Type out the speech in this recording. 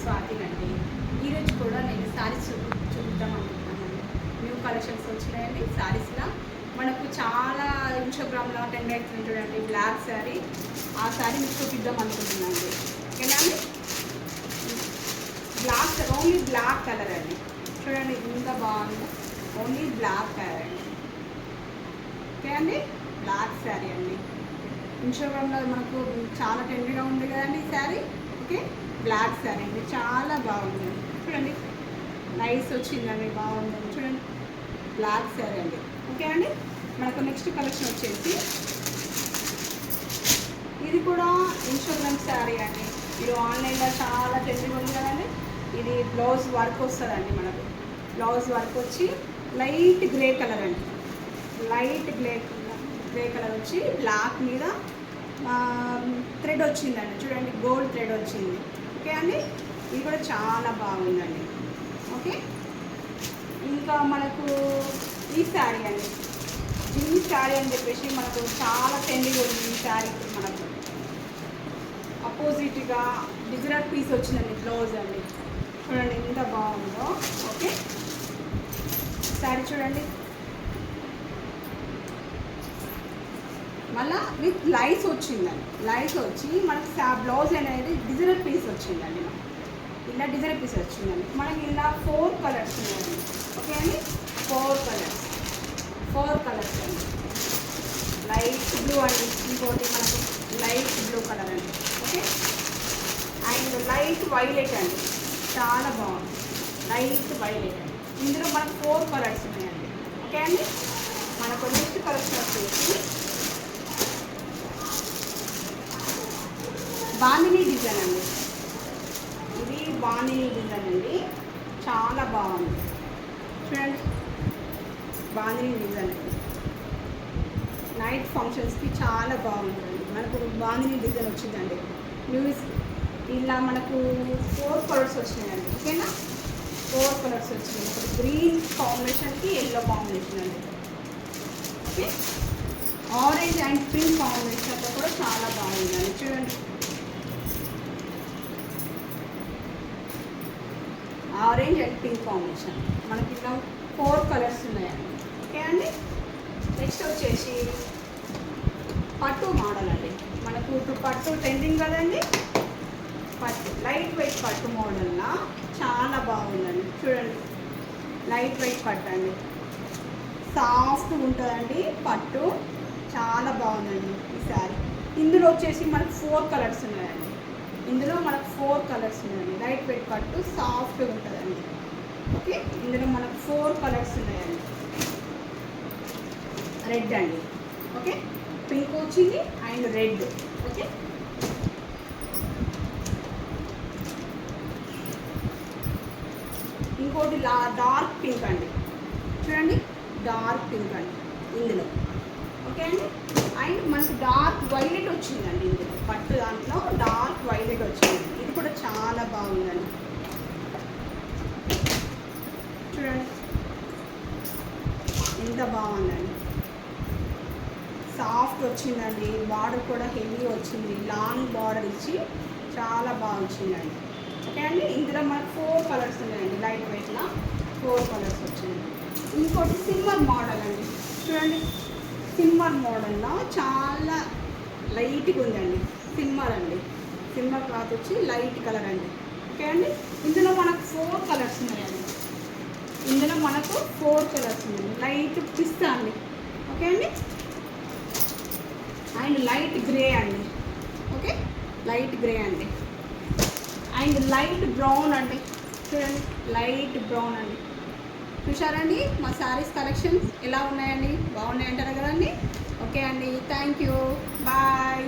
స్వాతినండి. ఈరోజు కూడా నేను శారీస్ చూపిద్దాం అనుకుంటున్నానండి. న్యూ కలెక్షన్స్ వచ్చినాయండి శారీస్లో. మనకు చాలా ఇన్స్టాగ్రామ్లో ట్రెండ్ అవుతుంది చూడండి, బ్లాక్ శారీ. ఆ శారీ మీకు చూపిద్దాం అనుకుంటున్నానండి. ఓకేనా అండి? బ్లాక్, ఓన్లీ బ్లాక్ కలర్ అండి. చూడండి ఎంత బాగుందో, ఓన్లీ బ్లాక్ కలర్ అండి. ఓకే అండి, బ్లాక్ శారీ అండి. ఇన్స్టాగ్రామ్లో మనకు చాలా ట్రెండ్గా ఉంది కదండి ఈ శారీ. ఓకే, బ్లాక్ శారీ అండి, చాలా బాగుంది. చూడండి నైస్ వచ్చిందండి, బాగుందండి. చూడండి బ్లాక్ శారీ అండి. ఓకే అండి, మనకు నెక్స్ట్ కలెక్షన్ వచ్చేసి ఇది కూడా ఇన్స్టాగ్రామ్ శారీ అండి. ఇది ఆన్లైన్లో చాలా ట్రెండింగ్ ఉంది కదండి. ఇది బ్లౌజ్ వర్క్ వస్తుందండి. మనకు బ్లౌజ్ వర్క్ వచ్చి లైట్ గ్రే కలర్ అండి. లైట్ గ్రే కలర్ వచ్చి బ్లాక్ మీద థ్రెడ్ వచ్చిందండి. చూడండి గోల్డ్ థ్రెడ్ వచ్చింది. ఓకే అండి, ఇది కూడా చాలా బాగుందండి. ఓకే, ఇంకా మనకు ఈ శారీ అండి, ఈ శారీ అని చెప్పేసి మనకు చాలా ట్రెండింగ్ ఉంది ఈ శారీ. మనకు అపోజిట్గా డిజైనర్ పీస్ వచ్చిందండి బ్లౌజ్ అండి. చూడండి ఎంత బాగుందో. ఓకే, శారీ చూడండి, మళ్ళీ విత్ లైస్ వచ్చిందండి. లైస్ వచ్చి మనకి బ్లౌజ్ అనేది డిజైనర్ పీస్ వచ్చిందండి. మనకి ఇలా డిజైనర్ పీస్ వచ్చిందండి. మనకి ఇలా 4 కలర్స్ ఉన్నాయండి. ఓకే అండి, 4 కలర్స్ అండి. లైట్ బ్లూ అండి, ఇంకోటి మనకు లైట్ బ్లూ కలర్ అండి. ఓకే, అండ్ లైట్ వైలెట్ అండి, చాలా బాగుంది. లైట్ వైలెట్ అండి. ఇందులో మనకు 4 కలర్స్ ఉన్నాయండి. ఓకే అండి, మనకు నెక్స్ట్ కలర్స్ వచ్చేసి బాందిని డిజైన్ అండి. ఇది బాందిని డిజైన్ అండి, చాలా బాగుంది. చూడండి బాందిని డిజైన్ అండి, నైట్ ఫంక్షన్స్కి చాలా బాగుంటుంది. మనకు బాందిని డిజైన్ వచ్చిందండి. న్యూస్ ఇలా మనకు 4 కలర్స్ వచ్చినాయండి. ఓకేనా, 4 కలర్స్ వచ్చినాయి. ఇప్పుడు గ్రీన్ కాంబినేషన్కి ఎల్లో కాంబినేషన్ అండి. ఓకే, ఆరెంజ్ అండ్ పింక్ కాంబినేషన్తో కూడా చాలా బాగుందండి. చూడండి ఆరెంజ్ అండ్ పింక్ కాంబినేషన్, మనకి ఇలా 4 కలర్స్ ఉన్నాయండి. ఓకే అండి, నెక్స్ట్ వచ్చేసి పట్టు మోడల్ అండి. మనకు ఇప్పుడు పట్టు ట్రెండింగ్ కదండి. పట్టు లైట్ వెయిట్ పట్టు మోడల్లా చాలా బాగుందండి. చూడండి లైట్ వెయిట్ పట్టు అండి, సాఫ్ట్గా ఉంటుందండి పట్టు, చాలా బాగుందండి ఈ శారీ. ఇందులో వచ్చేసి మనకు 4 కలర్స్ ఉన్నాయండి. ఇందులో మనకు 4 కలర్స్ ఉన్నాయండి. లైట్ వెయిట్ పట్టు, సాఫ్ట్గా ఉంటుందండి. ఓకే, ఇందులో మనకు 4 కలర్స్ ఉన్నాయండి. రెడ్ అండి, ఓకే, పింక్ వచ్చింది అండ్ రెడ్. ఓకే, ఇంకోటి డార్క్ పింక్ అండి. చూడండి డార్క్ పింక్ అండి ఇందులో. ఓకే అండి, అండ్ మనకు డార్క్ వైలెట్ వచ్చిందండి. ఇందులో పట్టు దాంట్లో డార్క్ వైలెట్ వచ్చింది. ఇది కూడా చాలా బాగుందండి. చూడండి ఎంత బాగుందండి, సాఫ్ట్ వచ్చిందండి. బార్డర్ కూడా హెవీ వచ్చింది, లాంగ్ బార్డర్ ఇచ్చి చాలా బాగా వచ్చిందండి. ఓకే అండి, ఇందులో మనకు 4 కలర్స్ ఉన్నాయండి. లైట్ వెయిట్లో 4 కలర్స్ వచ్చింది. ఇంకోటి సిమ్మర్ మోడల్ అండి. చూడండి సిమ్మర్ మోడల్లో చాలా లైట్గా ఉందండి. సిమ్మర్ అండి, సిమ్మర్ క్లాత్ వచ్చి లైట్ కలర్ అండి. ఓకే అండి, ఇందులో మనకు 4 కలర్స్ ఉన్నాయండి. ఇందులో మనకు 4 కలర్స్ ఉన్నాయి. లైట్ పిస్తా అండి. ఓకే అండి, అండ్ లైట్ గ్రే అండి. ఓకే, లైట్ గ్రే అండి, అండ్ లైట్ బ్రౌన్ అండి. చూడండి లైట్ బ్రౌన్ అండి. చూసారండి మా శారీస్ కలెక్షన్స్ ఎలా ఉన్నాయండి? బాగున్నాయి అంటారు కదండి. ఓకే అండి, థ్యాంక్ యూ, బాయ్.